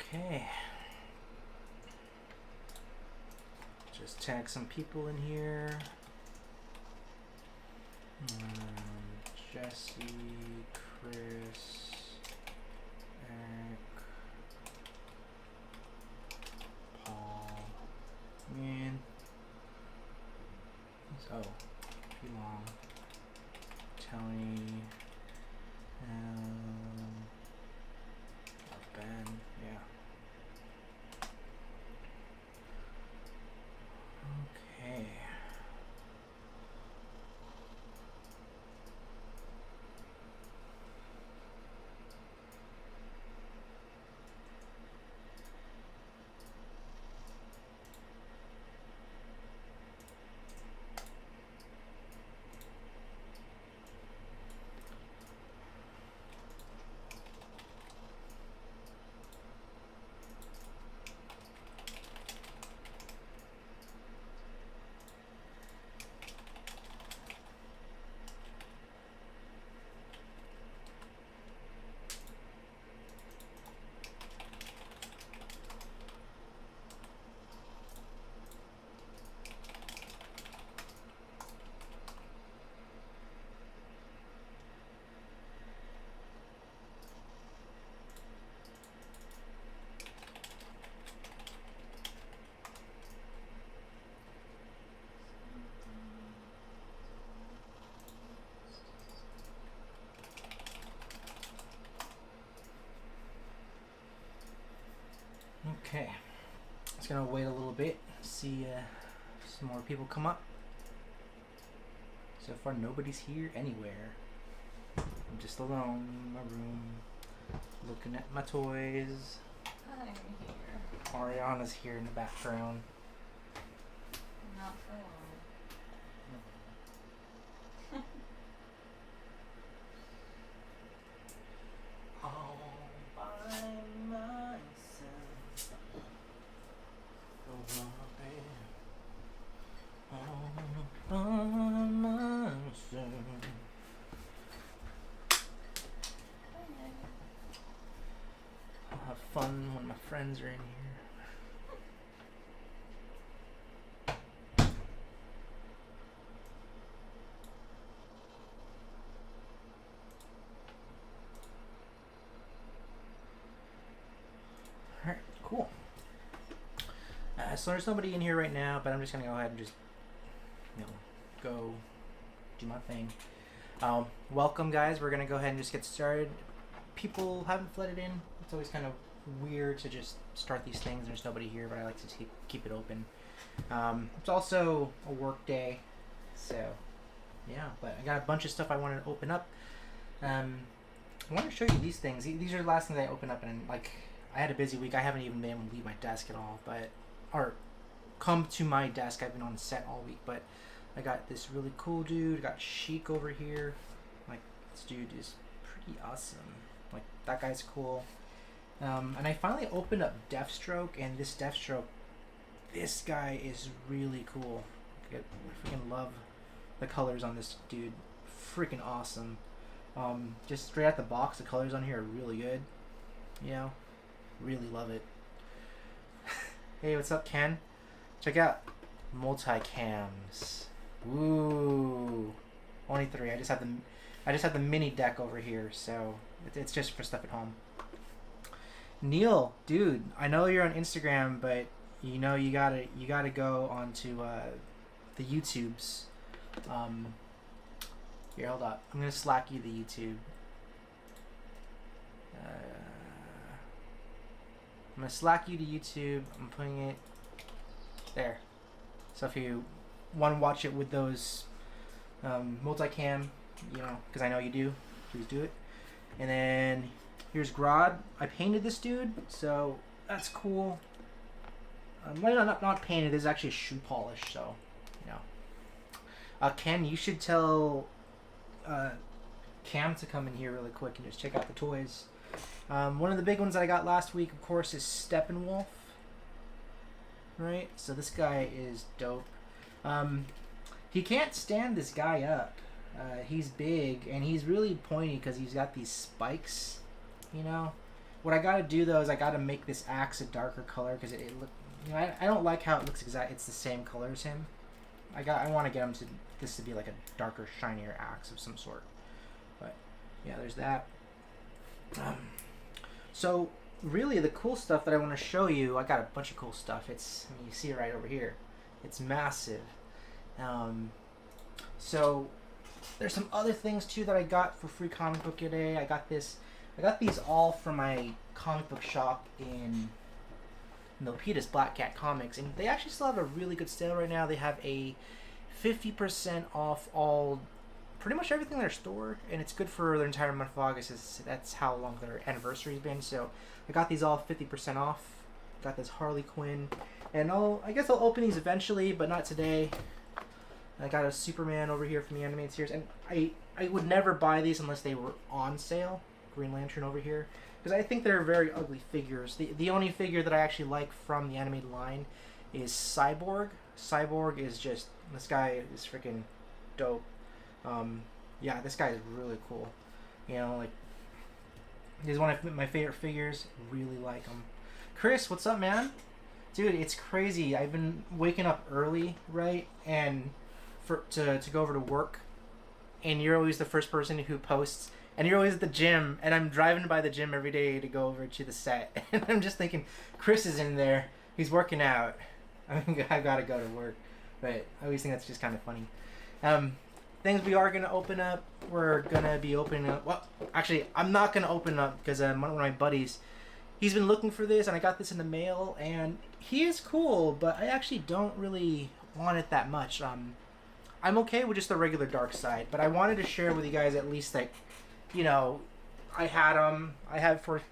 Okay. Just tag some people in here. Jesse, Chris, Eric, Paul, man. Oh, too long. Tony, Ben, yeah. Okay. Okay, just gonna wait a little bit, see some more people come up. So far, nobody's here anywhere. I'm just alone in my room, looking at my toys. I'm here. Ariana's here in the background. Not for long. All by myself. All by myself. I'll have fun when my friends are in here. Alright, cool. So there's nobody in here right now, but I'm just gonna go ahead and just, go do my thing. Welcome, guys. We're gonna go ahead and just get started. People haven't flooded in. It's always kind of weird to just start these things. There's nobody here, but I like to keep it open. It's also a work day, so yeah. But I got a bunch of stuff I wanted to open up. I want to show you these things. These are the last things I opened up, and like I had a busy week. I haven't even been able to leave my desk at all, or come to my desk. I've been on set all week, but I got this really cool dude. I got Sheik over here. Like, this dude is pretty awesome. Like, that guy's cool. And I finally opened up Deathstroke, and this Deathstroke, this guy is really cool. I freaking love the colors on this dude. Freaking awesome. Just straight out the box, the colors on here are really good. You know? Really love it. Hey, what's up, Ken? Check out multi-cams. Ooh, only 3. I just have the mini deck over here, so it's just for stuff at home. Neil, dude, I know you're on Instagram, but you gotta go onto the YouTubes. Here, hold up. I'm gonna Slack you the YouTube. I'm gonna Slack you to YouTube. I'm putting it there. So if you want to watch it with those multicam, because I know you do, please do it. And then here's Grodd. I painted this dude, so that's cool. Well, not painted. This is actually shoe polish, so Ken, you should tell Cam to come in here really quick and just check out the toys. One of the big ones that I got last week, of course, is Steppenwolf. Right? So this guy is dope. He can't stand this guy up. He's big, and he's really pointy because he's got these spikes, what I gotta do though is I gotta make this axe a darker color because it look. You know, I don't like how it looks exact. It's the same color as him. I want to get him to this to be like a darker, shinier axe of some sort. But yeah, there's that. So really, the cool stuff that I want to show you, I got a bunch of cool stuff. It's I mean, you see it right over here. It's massive. So there's some other things too that I got for Free Comic Book Day. I got these all from my comic book shop in Milpitas, Black Cat Comics, and they actually still have a really good sale right now. They have a 50% off all, pretty much everything in their store, and it's good for their entire month of August. That's how long their anniversary's been. So I got these all 50% off. Got this Harley Quinn, and I guess I'll open these eventually, but not today. I got a Superman over here from the animated series, and I would never buy these unless they were on sale. Green Lantern over here, because I think they're very ugly figures. The only figure that I actually like from the animated line is Cyborg. Cyborg is just, this guy is freaking dope. Yeah, this guy is really cool. You know, like, he's one of my favorite figures. Really like him. Chris, what's up, man? Dude, it's crazy. I've been waking up early, right, and to go over to work, and you're always the first person who posts. And you're always at the gym, and I'm driving by the gym every day to go over to the set. And I'm just thinking, Chris is in there. He's working out. I mean, I gotta go to work. But I always think that's just kind of funny. Things we are going to open up. We're going to be opening up. Well, actually, I'm not going to open up because one of my buddies, he's been looking for this, and I got this in the mail. And he is cool, but I actually don't really want it that much. I'm okay with just the regular Dark Side. But I wanted to share with you guys at least, like, you know, I had for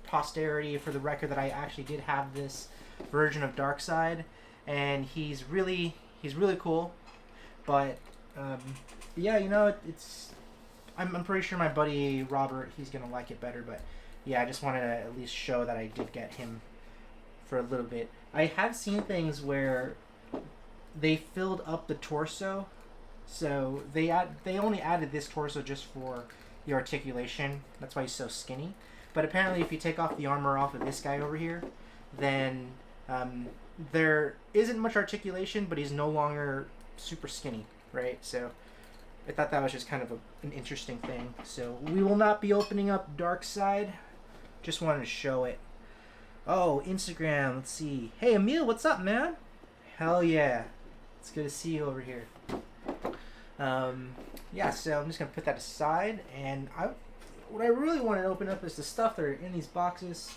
posterity, for the record, that I actually did have this version of Darkseid, and he's really cool. But yeah, you know, I'm pretty sure my buddy Robert, he's gonna like it better. But yeah, I just wanted to at least show that I did get him for a little bit. I have seen things where they filled up the torso, so they only added this torso just for the articulation. That's why he's so skinny. But apparently if you take off the armor off of this guy over here, then there isn't much articulation, but he's no longer super skinny, right? So I thought that was just kind of an interesting thing. So we will not be opening up Darkseid. Just wanted to show it. Oh, Instagram, let's see. Hey Emil, what's up, man? Hell yeah. It's good to see you over here. Yeah, so I'm just gonna put that aside, and what I really want to open up is the stuff that are in these boxes,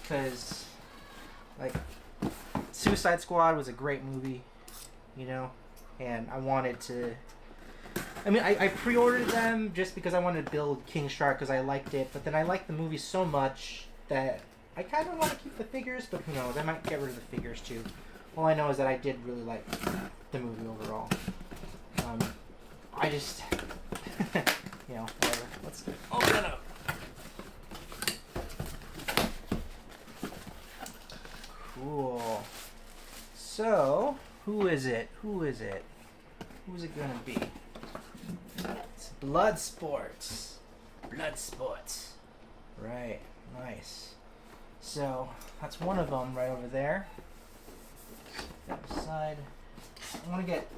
because like Suicide Squad was a great movie, you know, and I wanted to. I mean, I pre-ordered them just because I wanted to build King Shark because I liked it, but then I liked the movie so much that I kind of want to keep the figures, but who knows? I might get rid of the figures too. All I know is that I did really like the movie overall. I just, you know, whatever. Let's open it up. Cool. So, who is it? Who's it gonna be? It's Bloodsports. Bloodsports. Right. Nice. So, that's one of them right over there. That aside. I want to get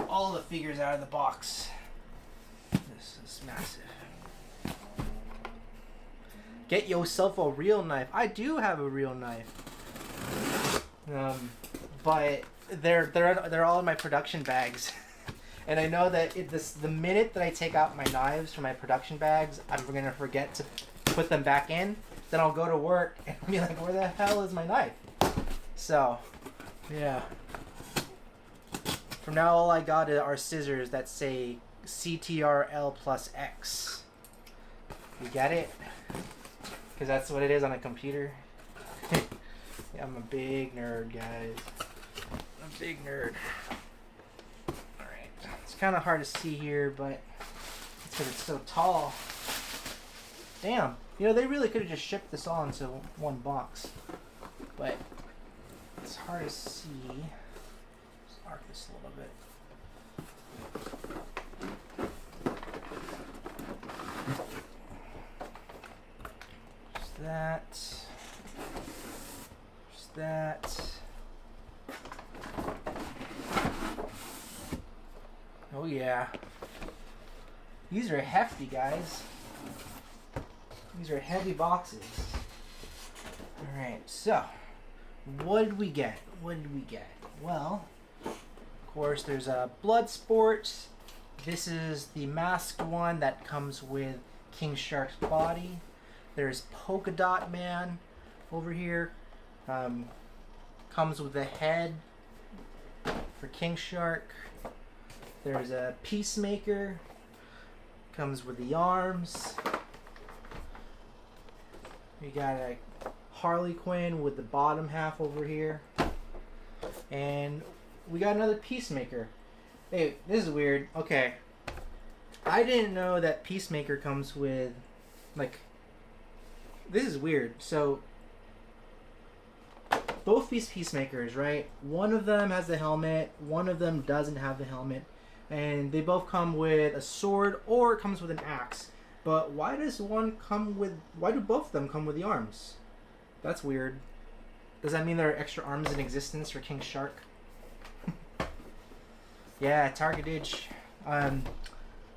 all the figures out of the box. This is massive. Get yourself a real knife. I do have a real knife. But they're all in my production bags. And I know that the minute that I take out my knives from my production bags, I'm going to forget to put them back in. Then I'll go to work and be like, where the hell is my knife? So, yeah. From now, all I got are scissors that say CTRL+X. You get it? Because that's what it is on a computer. Yeah, I'm a big nerd, guys. I'm a big nerd. Alright. It's kind of hard to see here, but it's because it's so tall. Damn. You know, they really could have just shipped this all into one box. But it's hard to see. Let's arc this a little bit. Just that. Yeah. These are hefty, guys. These are heavy boxes. Alright, so what did we get? What did we get? Well, of course, there's a Bloodsport. This is the masked one that comes with King Shark's body. There's Polka Dot Man over here. Comes with the head for King Shark. There's a Peacemaker. Comes with the arms. We got a Harley Quinn with the bottom half over here. And we got another Peacemaker. Hey, this is weird. Okay. I didn't know that Peacemaker comes with, like, this is weird. So, both these Peacemakers, right? One of them has the helmet, one of them doesn't have the helmet. And they both come with a sword or it comes with an axe. But why do both of them come with the arms? That's weird. Does that mean there are extra arms in existence for King Shark? Yeah, Targetage.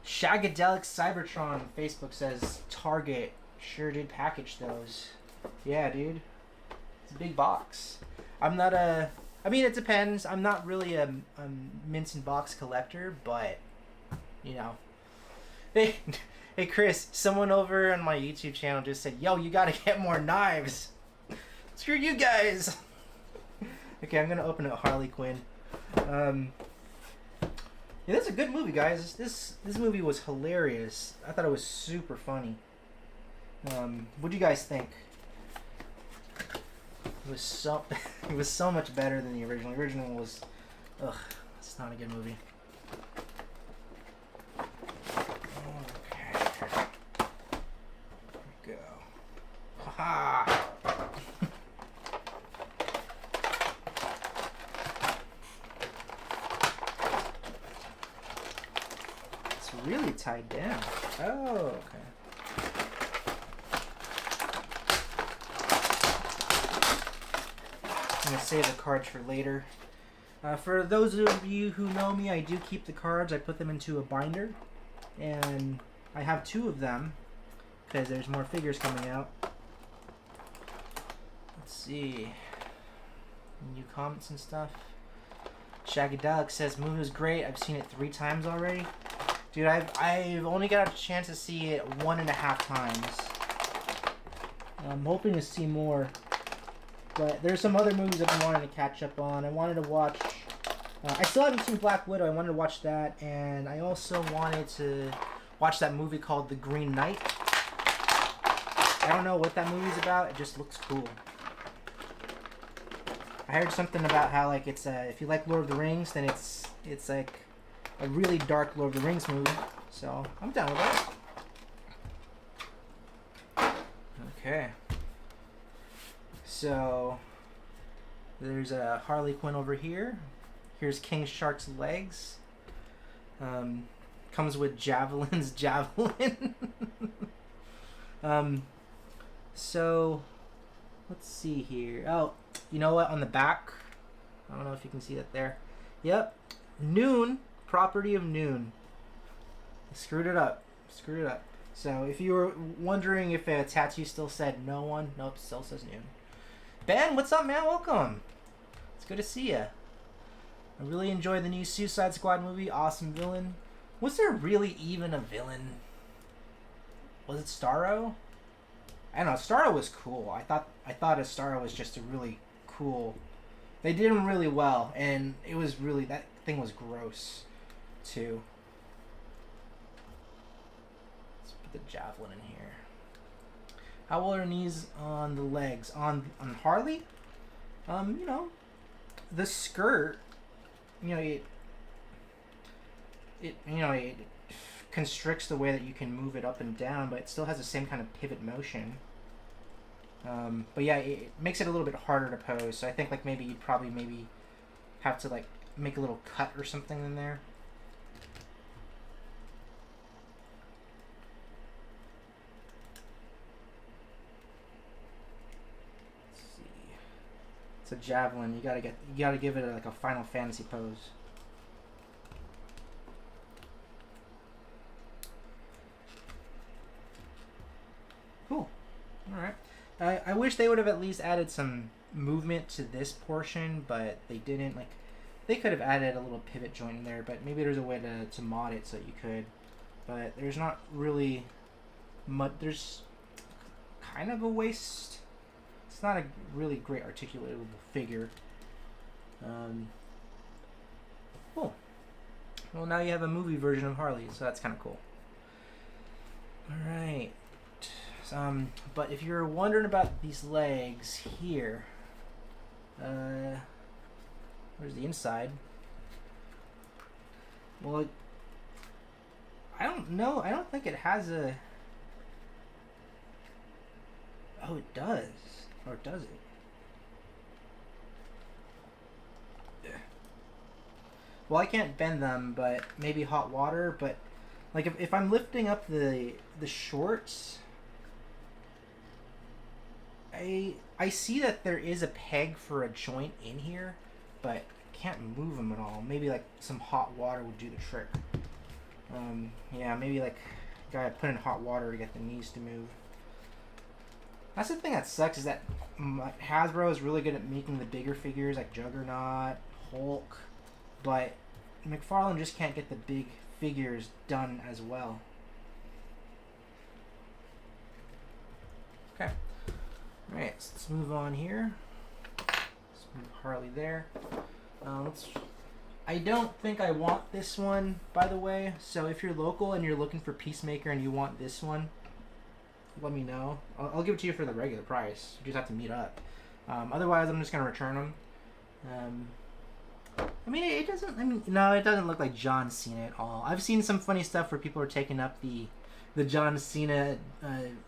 Shagadelic Cybertron Facebook says Target sure did package those. Yeah, dude. It's a big box. I'm not a... I mean, it depends. I'm not really a mince and box collector, but, you know. Hey, Chris, someone over on my YouTube channel just said, yo, you gotta get more knives. Screw you guys. Okay, I'm gonna open up Harley Quinn. Yeah, that's a good movie, guys. This movie was hilarious. I thought it was super funny. What do you guys think? It was so much better than the original. The original was, it's not a good movie. Okay, here we go. Ha! It's really tied down. Oh, okay. I'm gonna save the cards for later. For those of you who know me, I do keep the cards. I put them into a binder, and I have 2 of them because there's more figures coming out. Let's see, new comments and stuff. Shagadelic says movie was great. I've seen it 3 times already. Dude, I've only got a chance to see it 1.5 times. I'm hoping to see more. But there's some other movies I've been wanting to catch up on. I wanted to watch... I still haven't seen Black Widow. I wanted to watch that. And I also wanted to watch that movie called The Green Knight. I don't know what that movie's about. It just looks cool. I heard something about how, like, it's if you like Lord of the Rings, then it's like a really dark Lord of the Rings movie. So, I'm down with that. Okay. So, there's a Harley Quinn over here. Here's King Shark's legs. Comes with Javelin's javelin. So, let's see here. Oh, you know what? On the back, I don't know if you can see that there. Yep, Noon, property of Noon. I screwed it up. So, if you were wondering if a tattoo still said no one, nope, still says Noon. Ben, what's up, man? Welcome. It's good to see ya. I really enjoyed the new Suicide Squad movie. Awesome villain. Was there really even a villain? Was it Starro? I don't know. Starro was cool. I thought Starro was just a really cool. They did him really well, and it was really, that thing was gross, too. Let's put the javelin in here. How well are knees on the legs? On Harley? You know, the skirt, you know, it constricts the way that you can move it up and down, but it still has the same kind of pivot motion. But yeah, it makes it a little bit harder to pose. So I think like maybe you'd probably have to like make a little cut or something in there. It's a javelin. You gotta give it like a Final Fantasy pose. Cool. All right. I wish they would have at least added some movement to this portion, but they didn't. Like, they could have added a little pivot joint in there, but maybe there's a way to mod it so that you could. But there's not really much. There's kind of a waist. It's not a really great articulatable figure. Cool. Well, now you have a movie version of Harley, so that's kind of cool. All right. But if you're wondering about these legs here, where's the inside? Well, I don't know. I don't think it has a. Oh, it does. Or does it? Well, I can't bend them, but maybe hot water. But like if I'm lifting up the shorts, I see that there is a peg for a joint in here, but can't move them at all. Maybe like some hot water would do the trick. Yeah, maybe like gotta put in hot water to get the knees to move. That's the thing that sucks, is that Hasbro is really good at making the bigger figures like Juggernaut, Hulk, but McFarlane just can't get the big figures done as well. Okay. Alright, so let's move on here. Let's move Harley there. I don't think I want this one, by the way, so if you're local and you're looking for Peacemaker and you want this one, let me know. I'll give it to you for the regular price. You just have to meet up. Otherwise, I'm just going to return them. I mean, it doesn't... I mean, no, it doesn't look like John Cena at all. I've seen some funny stuff where people are taking up the John Cena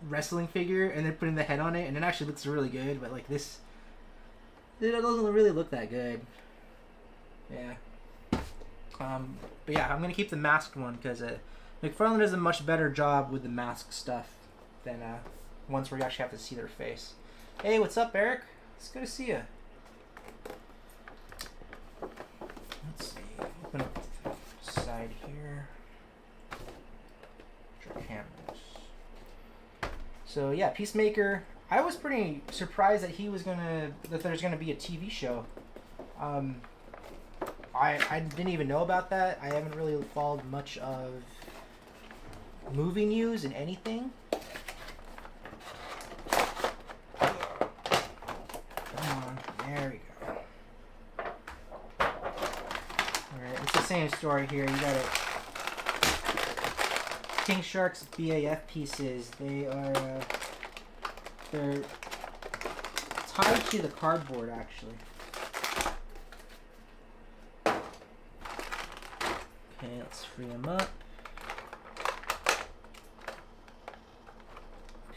wrestling figure and they're putting the head on it, and it actually looks really good, but like this... It doesn't really look that good. Yeah. But yeah, I'm going to keep the masked one because McFarlane does a much better job with the mask stuff than ones where you actually have to see their face. Hey, what's up, Eric? It's good to see you. Let's see. Open up the side here. Your cameras. So yeah, Peacemaker. I was pretty surprised that there's gonna be a TV show. I didn't even know about that. I haven't really followed much of movie news and anything. There we go. Alright, it's the same story here. You got it. King Shark's BAF pieces. They're tied to the cardboard, actually. Okay, let's free them up.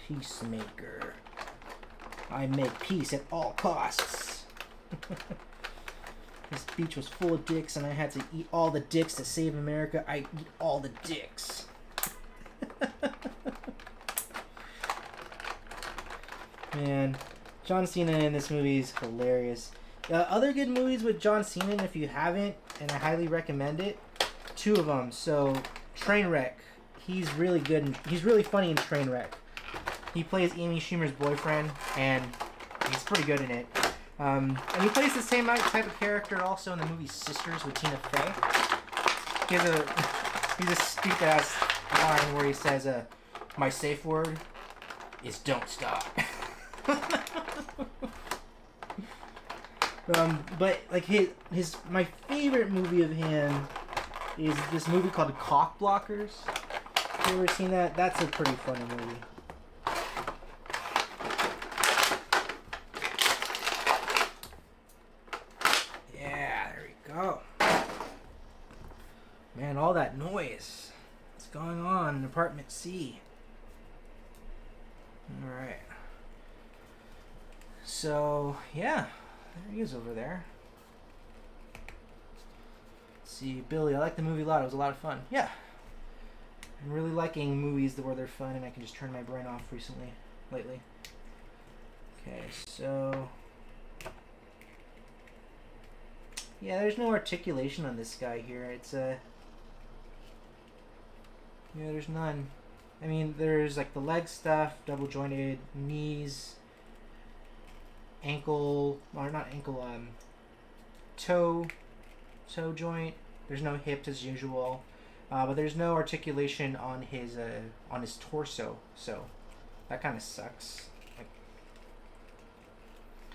Peacemaker. I make peace at all costs. This beach was full of dicks and I had to eat all the dicks to save America. I eat all the dicks. Man, John Cena in this movie is hilarious. Other good movies with John Cena, and if you haven't, and I highly recommend it, 2 of them. So, Trainwreck. He's really good and he's really funny in Trainwreck. He plays Amy Schumer's boyfriend, and he's pretty good in it. And he plays the same type of character also in the movie Sisters with Tina Fey. He's a stupid ass line where he says, "My safe word is don't stop." But like my favorite movie of him is this movie called Cock Blockers. You ever seen that? That's a pretty funny movie. Yeah, there we go. Man, all that noise. What's going on in apartment C? Alright. So, yeah. There he is over there. Let's see, Billy, I like the movie a lot. It was a lot of fun. Yeah. I'm really liking movies where they're fun and I can just turn my brain off lately. Okay, so... Yeah, there's no articulation on this guy here. It's yeah, there's none. I mean, there's like the leg stuff, double jointed knees, ankle, or not ankle, toe joint. There's no hips as usual, but there's no articulation on his torso. So that kind of sucks. Like,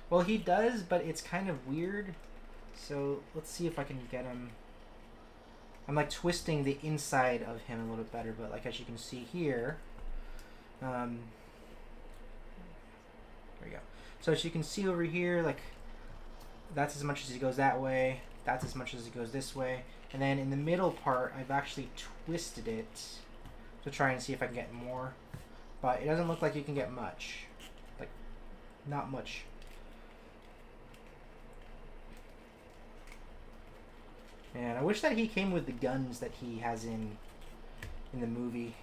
well, he does, but it's kind of weird. So let's see if I can get him. I'm like twisting the inside of him a little bit better, but like as you can see here, there we go. So as you can see over here, like that's as much as he goes that way. That's as much as it goes this way. And then in the middle part, I've actually twisted it to try and see if I can get more. But it doesn't look like you can get much. Like, not much. Man, I wish that he came with the guns that he has in the movie.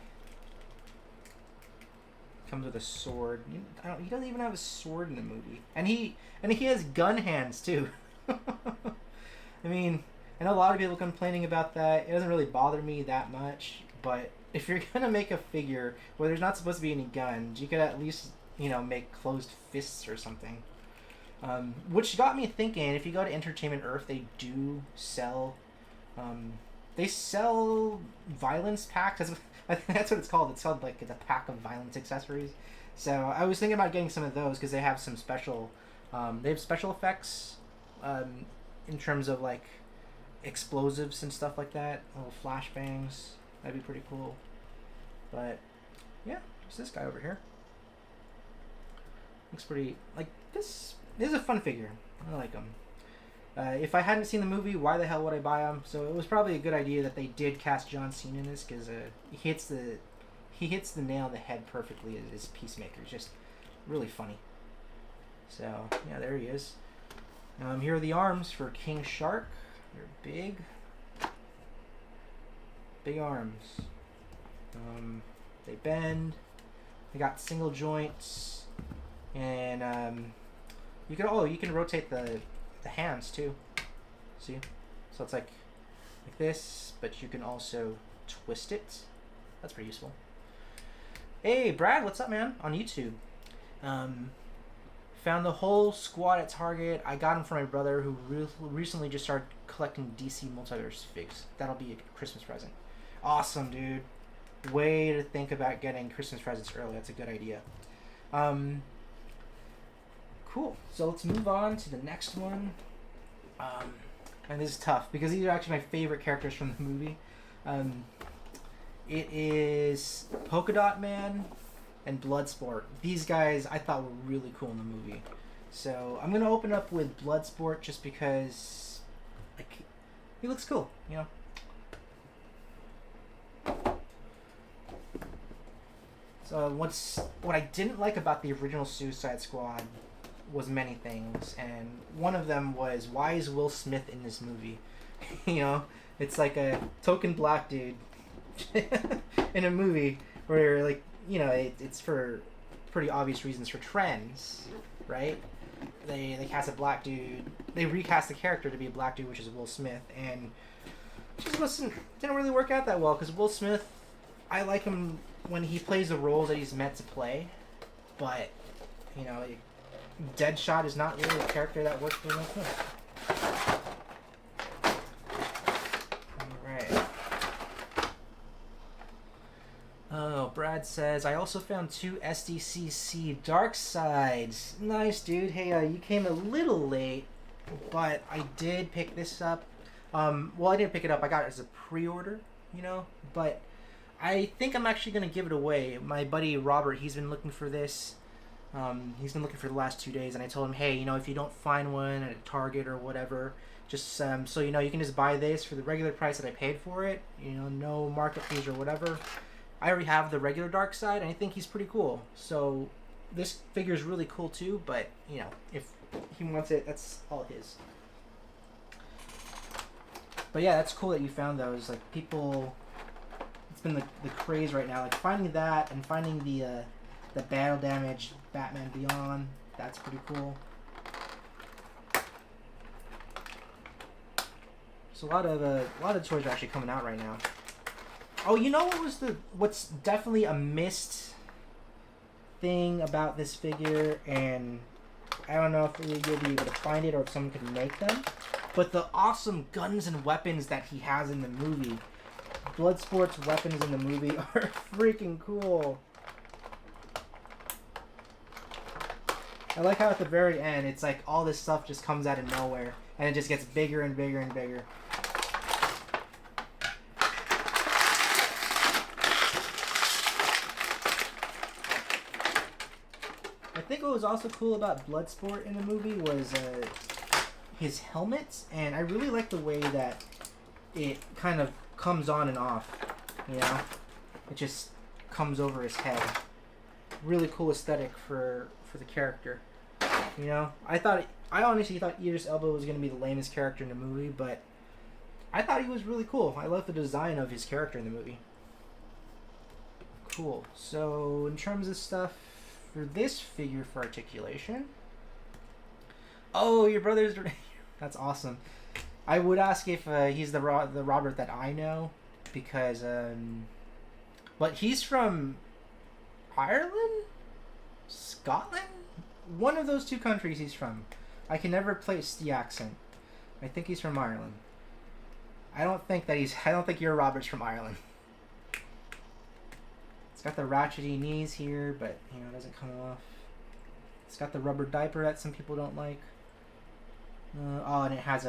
Comes with a sword. He doesn't even have a sword in the movie. And he has gun hands, too. I mean, I know a lot of people complaining about that. It doesn't really bother me that much, but if you're gonna make a figure where there's not supposed to be any guns, you could at least, make closed fists or something. Which got me thinking, if you go to Entertainment Earth, they do sell, they sell violence packs. I think that's what it's called. It's called like the pack of violence accessories. So I was thinking about getting some of those because they have some special, they have special effects, in terms of like explosives and stuff like that, little flashbangs. That'd be pretty cool. But yeah, there's this guy over here. Looks pretty like this. This is a fun figure. I like him. If I hadn't seen the movie, why the hell would I buy him? So it was probably a good idea that they did cast John Cena in this because he hits the nail on the head perfectly as Peacemaker. It's just really funny. So yeah, there he is. Here are the arms for King Shark. They're big arms. They bend. They got single joints, and you can rotate the hands too. See, so it's like this, but you can also twist it. That's pretty useful. Hey Brad, what's up, man? On YouTube. Found the whole squad at Target. I got them for my brother who recently just started collecting DC Multiverse figs. That'll be a Christmas present. Awesome, dude. Way to think about getting Christmas presents early. That's a good idea. Cool. So let's move on to the next one. And this is tough because these are actually my favorite characters from the movie. It is Polka Dot Man and Bloodsport. These guys I thought were really cool in the movie. So I'm gonna open up with Bloodsport just because like he looks cool, So what I didn't like about the original Suicide Squad was many things, and one of them was, why is Will Smith in this movie? It's like a token black dude in a movie where like it's for pretty obvious reasons, for trends, right? They cast a black dude. They recast the character to be a black dude, which is Will Smith, and it just didn't really work out that well because Will Smith, I like him when he plays the roles that he's meant to play, but Deadshot is not really a character that works for Will Smith. Alright. Oh, Brad says, I also found 2 SDCC Darksides. Nice, dude. Hey, you came a little late, but I did pick this up. Well, I didn't pick it up. I got it as a pre-order, but I think I'm actually going to give it away. My buddy Robert, he's been looking for this. He's been looking for the last 2 days, and I told him, hey, if you don't find one at a Target or whatever, just so you can just buy this for the regular price that I paid for it, no market fees or whatever. I already have the regular Darkseid, and I think he's pretty cool. So this figure is really cool too, but if he wants it, that's all his. But yeah, that's cool that you found those. Like, people, it's been the craze right now, like finding that and finding the battle damage Batman Beyond. That's pretty cool. So a lot of toys are actually coming out right now. Oh, you know what's definitely a missed thing about this figure, and I don't know if you'll be able to find it or if someone can make them, but the awesome guns and weapons that he has in the movie. Bloodsport's weapons in the movie are freaking cool. I like how at the very end, it's like all this stuff just comes out of nowhere, and it just gets bigger and bigger and bigger. I think what was also cool about Bloodsport in the movie was his helmets, and I really like the way that it kind of comes on and off, you know? It just comes over his head. Really cool aesthetic for the character, you know? I honestly thought Idris Elba was going to be the lamest character in the movie, but I thought he was really cool. I love the design of his character in the movie. Cool. So, in terms of stuff for this figure for articulation... Oh, your brother's... That's awesome. I would ask if he's the Robert that I know, because... But he's from Ireland? Scotland? One of those two countries he's from. I can never place the accent. I think he's from Ireland. I don't think your Robert's from Ireland. It's got the ratchety knees here, but you know, it doesn't come off. It's got the rubber diaper that some people don't like. Oh, and it has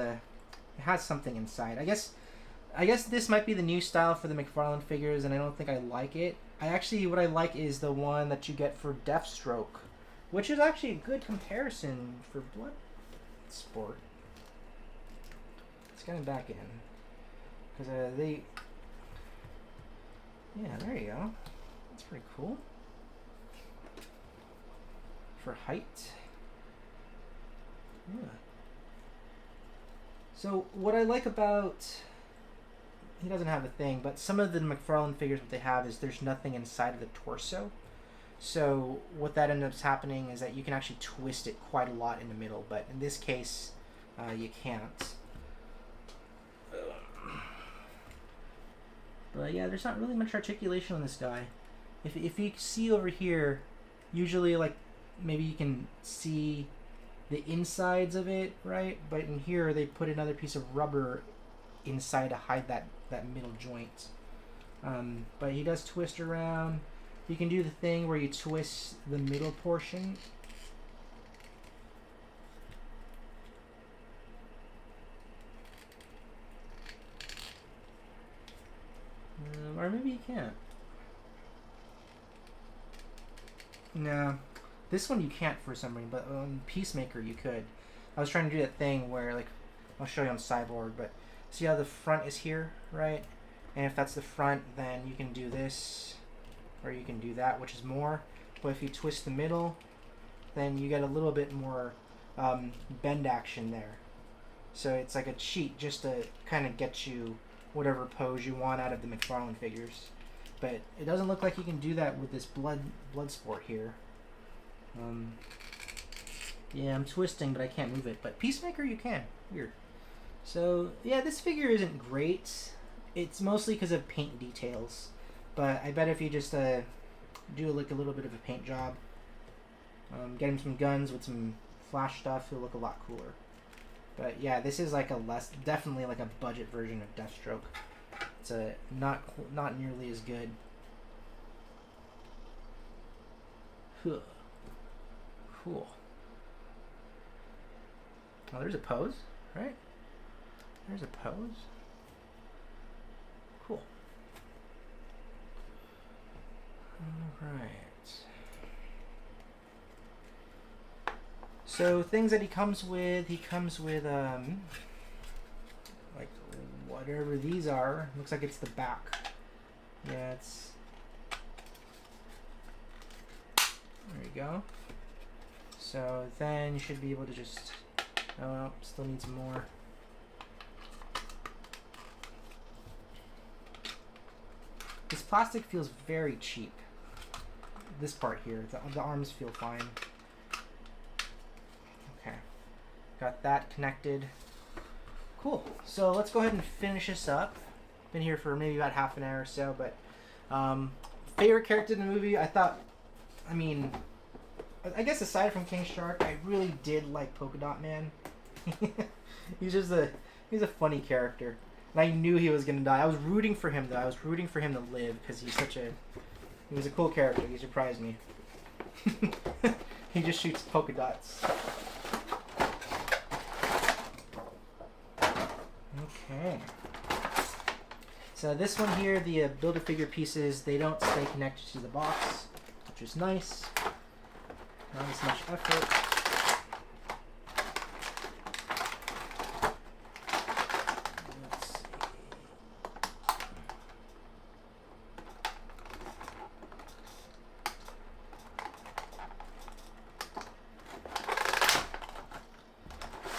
something inside. I guess this might be the new style for the McFarlane figures, and I don't think I like it. What I like is the one that you get for Deathstroke, which is actually a good comparison for Bloodsport. Let's get him back in, because yeah, there you go. That's pretty cool. For height. Yeah. So what I like about... He doesn't have a thing, but some of the McFarlane figures, what they have is there's nothing inside of the torso. So what that ends up happening is that you can actually twist it quite a lot in the middle, but in this case, you can't. But yeah, there's not really much articulation on this guy. If you see over here, usually like maybe you can see the insides of it, right? But in here they put another piece of rubber inside to hide that middle joint. But he does twist around. You can do the thing where you twist the middle portion. Or maybe you can't. No. This one you can't for some reason, but on Peacemaker you could. I was trying to do that thing where, like, I'll show you on Cyborg, but see how the front is here, right? And if that's the front, then you can do this, or you can do that, which is more. But if you twist the middle, then you get a little bit more bend action there. So it's like a cheat just to kind of get you whatever pose you want out of the McFarlane figures. But it doesn't look like you can do that with this Bloodsport here. Yeah, I'm twisting, but I can't move it. But Peacemaker, you can. Weird. So, yeah, this figure isn't great. It's mostly because of paint details. But I bet if you just do like a little bit of a paint job, get him some guns with some flash stuff, he'll look a lot cooler. But yeah, this is like definitely like a budget version of Deathstroke. It's not nearly as good. Cool. Oh, there's a pose, right? There's a pose. Cool. Alright. So things that he comes with like whatever these are. Looks like it's the back. Yeah, it's there you go. So then you should be able to just oh, still needs more. This plastic feels very cheap. This part here, the arms feel fine. Okay, got that connected. Cool. So let's go ahead and finish this up. been here for maybe about half an hour or so. But favorite character in the movie, I guess aside from King Shark, I really did like Polka Dot Man. he's a funny character, and I knew he was gonna die. I was rooting for him though. I was rooting for him to live because he was a cool character. He surprised me. He just shoots polka dots. Okay. So this one here, the Build-A-Figure pieces, they don't stay connected to the box, which is nice. Not as much effort. Let's see.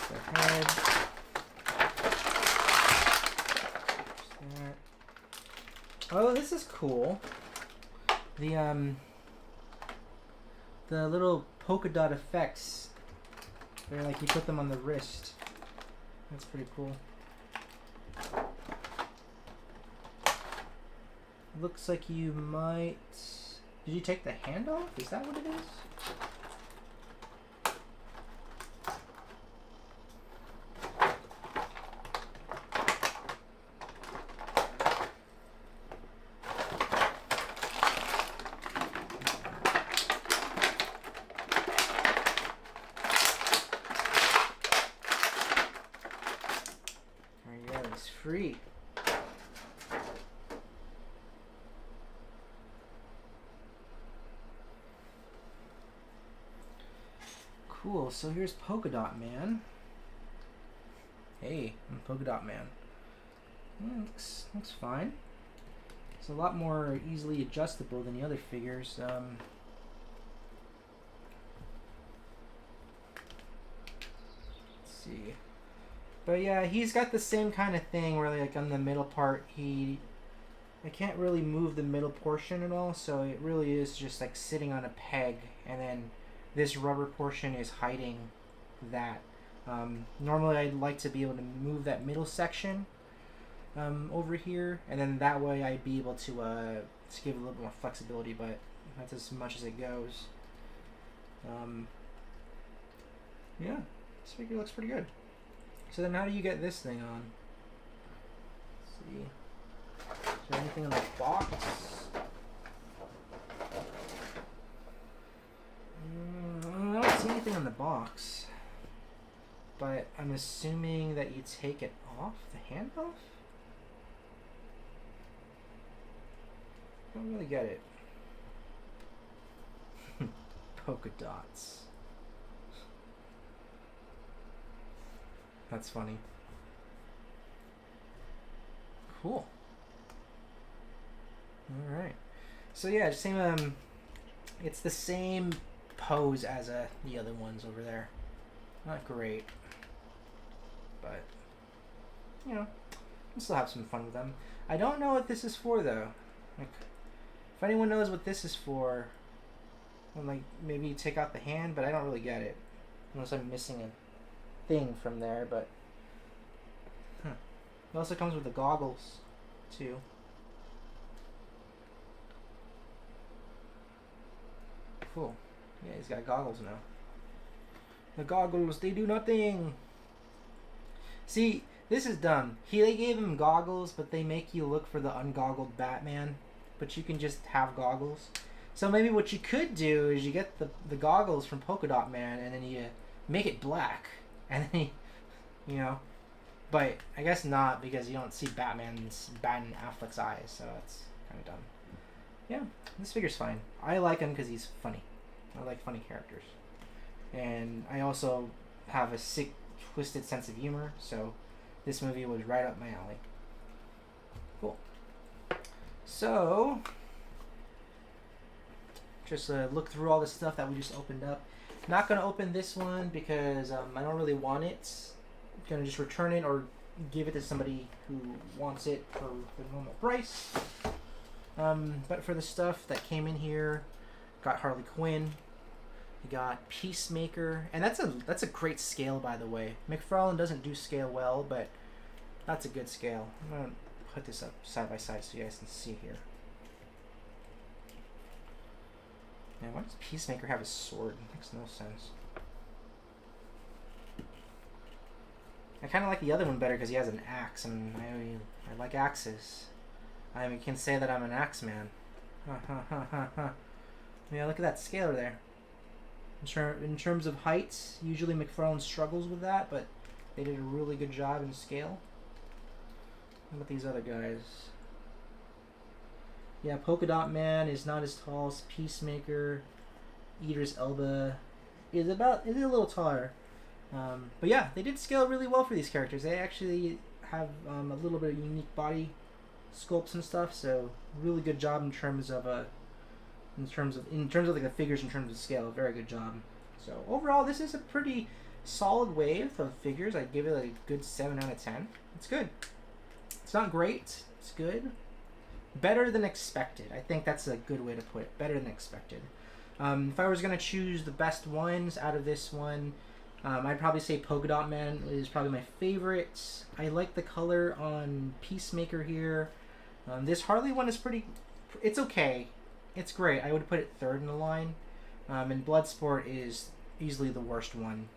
The head. Oh, this is cool. The little polka dot effects. They're like you put them on the wrist. That's pretty cool. Looks like you might. Did you take the hand off? Is that what it is? Free. Cool, so here's Polka Dot Man. Hey, I'm Polka Dot Man. Yeah, looks fine. It's a lot more easily adjustable than the other figures. Let's see. But yeah, he's got the same kind of thing where like on the middle part, I can't really move the middle portion at all, so it really is just like sitting on a peg, and then this rubber portion is hiding that. Normally I'd like to be able to move that middle section over here, and then that way I'd be able to give a little more flexibility, but that's as much as it goes. Yeah, this figure looks pretty good. So then how do you get this thing on? Let's see. Is there anything in the box? I don't see anything in the box. But I'm assuming that you take it off, the hand off? I don't really get it. Polka dots. That's funny. Cool. Alright. So yeah, same it's the same pose as the other ones over there. Not great. But you know, we'll still have some fun with them. I don't know what this is for though. Like if anyone knows what this is for, I'm like maybe you take out the hand, but I don't really get it. Unless I'm missing a thing from there, but it also comes with the goggles too. Cool. Yeah, he's got goggles now. The goggles, they do nothing. See, this is dumb. They gave him goggles, but they make you look for the ungoggled Batman, but you can just have goggles. So maybe what you could do is you get the goggles from Polka Dot Man, and then you make it black. And then you know, but I guess not because you don't see Batman Affleck's eyes, so that's kind of dumb. Yeah, this figure's fine. I like him because he's funny. I like funny characters, and I also have a sick, twisted sense of humor. So this movie was right up my alley. Cool. So just look through all the stuff that we just opened up. Not going to open this one because I don't really want it. I'm going to just return it or give it to somebody who wants it for the normal price. But for the stuff that came in here, got Harley Quinn, you got Peacemaker, and that's a great scale, by the way. McFarlane doesn't do scale well, but that's a good scale. I'm going to put this up side by side so you guys can see here. Man, why does Peacemaker have a sword? It makes no sense. I kind of like the other one better because he has an axe, and I like axes. I can say that I'm an axe man. Yeah, look at that scaler there. In terms of heights, usually McFarlane struggles with that, but they did a really good job in scale. What about these other guys? Yeah, Polka Dot Man is not as tall as Peacemaker. Idris Elba is a little taller. But yeah, they did scale really well for these characters. They actually have a little bit of unique body sculpts and stuff, so really good job in terms of like the figures, in terms of scale. Very good job. So overall, this is a pretty solid wave of figures. I'd give it a good 7 out of 10. It's good. It's not great. It's good. Better than expected. I think that's a good way to put it. Better than expected. If I was going to choose the best ones out of this one, I'd probably say Polka Dot Man is probably my favorite. I like the color on Peacemaker here. This Harley one is pretty... It's okay. It's great. I would put it third in the line. And Bloodsport is easily the worst one.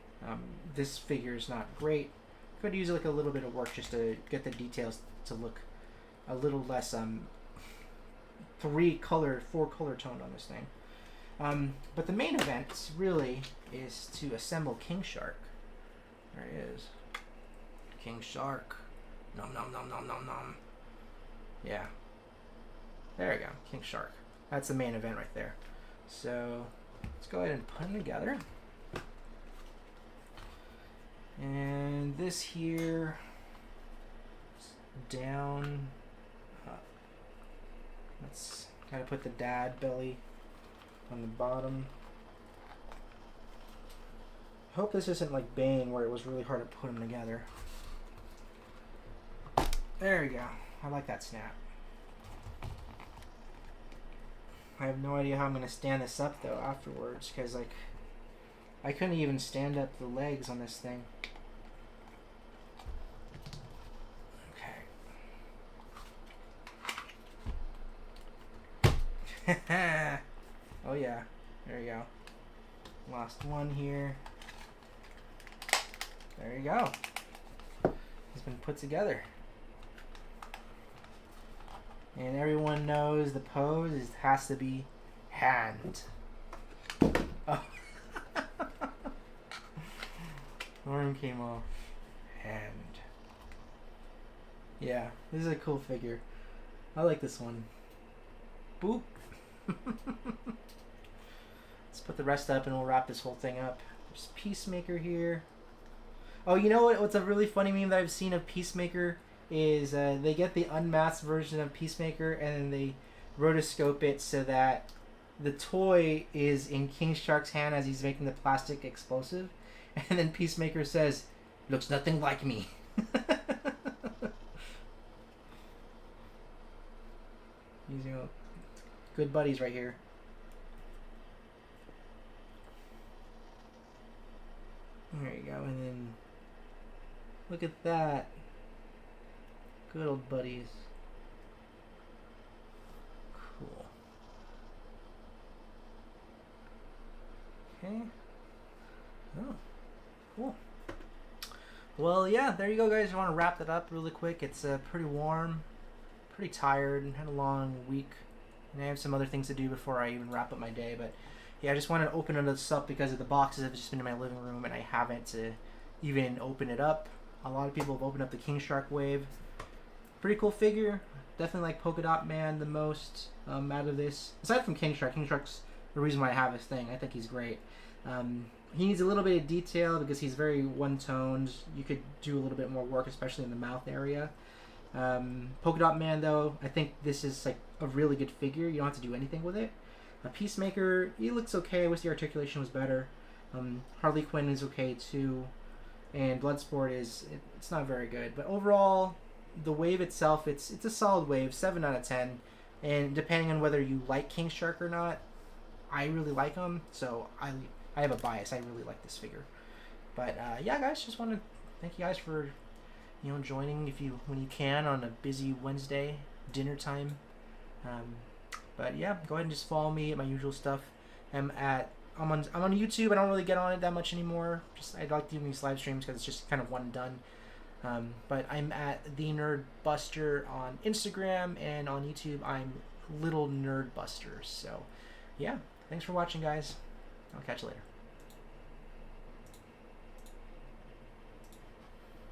This figure is not great. Could use like a little bit of work just to get the details to look a little less 4-color toned on this thing. But the main event really is to assemble King Shark. There he is. King Shark. Nom nom nom nom nom nom. Yeah. There we go. King Shark. That's the main event right there. So let's go ahead and put them together. And this here down. Let's kind of put the dad belly on the bottom. Hope this isn't like Bane where it was really hard to put them together. There we go. I like that snap. I have no idea how I'm going to stand this up though afterwards, because like I couldn't even stand up the legs on this thing. Okay. Oh yeah, there you go. Last one here. There you go. It's been put together. And everyone knows the pose has to be hand. Oh. Arm came off. Hand. Yeah, this is a cool figure. I like this one. Boop. Let's put the rest up and we'll wrap this whole thing up. There's Peacemaker here. Oh, you know what? What's a really funny meme that I've seen of Peacemaker is they get the unmasked version of Peacemaker and then they rotoscope it so that the toy is in King Shark's hand as he's making the plastic explosive, and then Peacemaker says, "Looks nothing like me." These are good buddies right here. There you go, and then look at that. Good old buddies. Cool. Okay. Oh, cool. Well, yeah, there you go, guys. I want to wrap that up really quick. It's pretty warm, pretty tired, and had a long week. And I have some other things to do before I even wrap up my day. But yeah, I just wanted to open this up because of the boxes have just been in my living room, and I haven't even opened it up. A lot of people have opened up the King Shark wave. Pretty cool figure. Definitely like Polka Dot Man the most out of this. Aside from King Shark. King Shark's the reason why I have this thing. I think he's great. He needs a little bit of detail because he's very one-toned. You could do a little bit more work, especially in the mouth area. Polka Dot Man, though, I think this is like a really good figure. You don't have to do anything with it. Peacemaker, he looks okay. I wish the articulation was better. Harley Quinn is okay too. And Bloodsport it's not very good. But overall, the wave itself, it's a solid wave, 7 out of 10. And depending on whether you like King Shark or not, I really like him. So I have a bias. I really like this figure. But yeah, guys, just want to thank you guys for joining when you can on a busy Wednesday dinner time. But yeah, go ahead and just follow me at my usual stuff. I'm on YouTube. I don't really get on it that much anymore. I like doing these live streams because it's just kind of one and done. But I'm at the Nerd Buster on Instagram, and on YouTube I'm Little Nerd Buster. So yeah, thanks for watching, guys. I'll catch you later.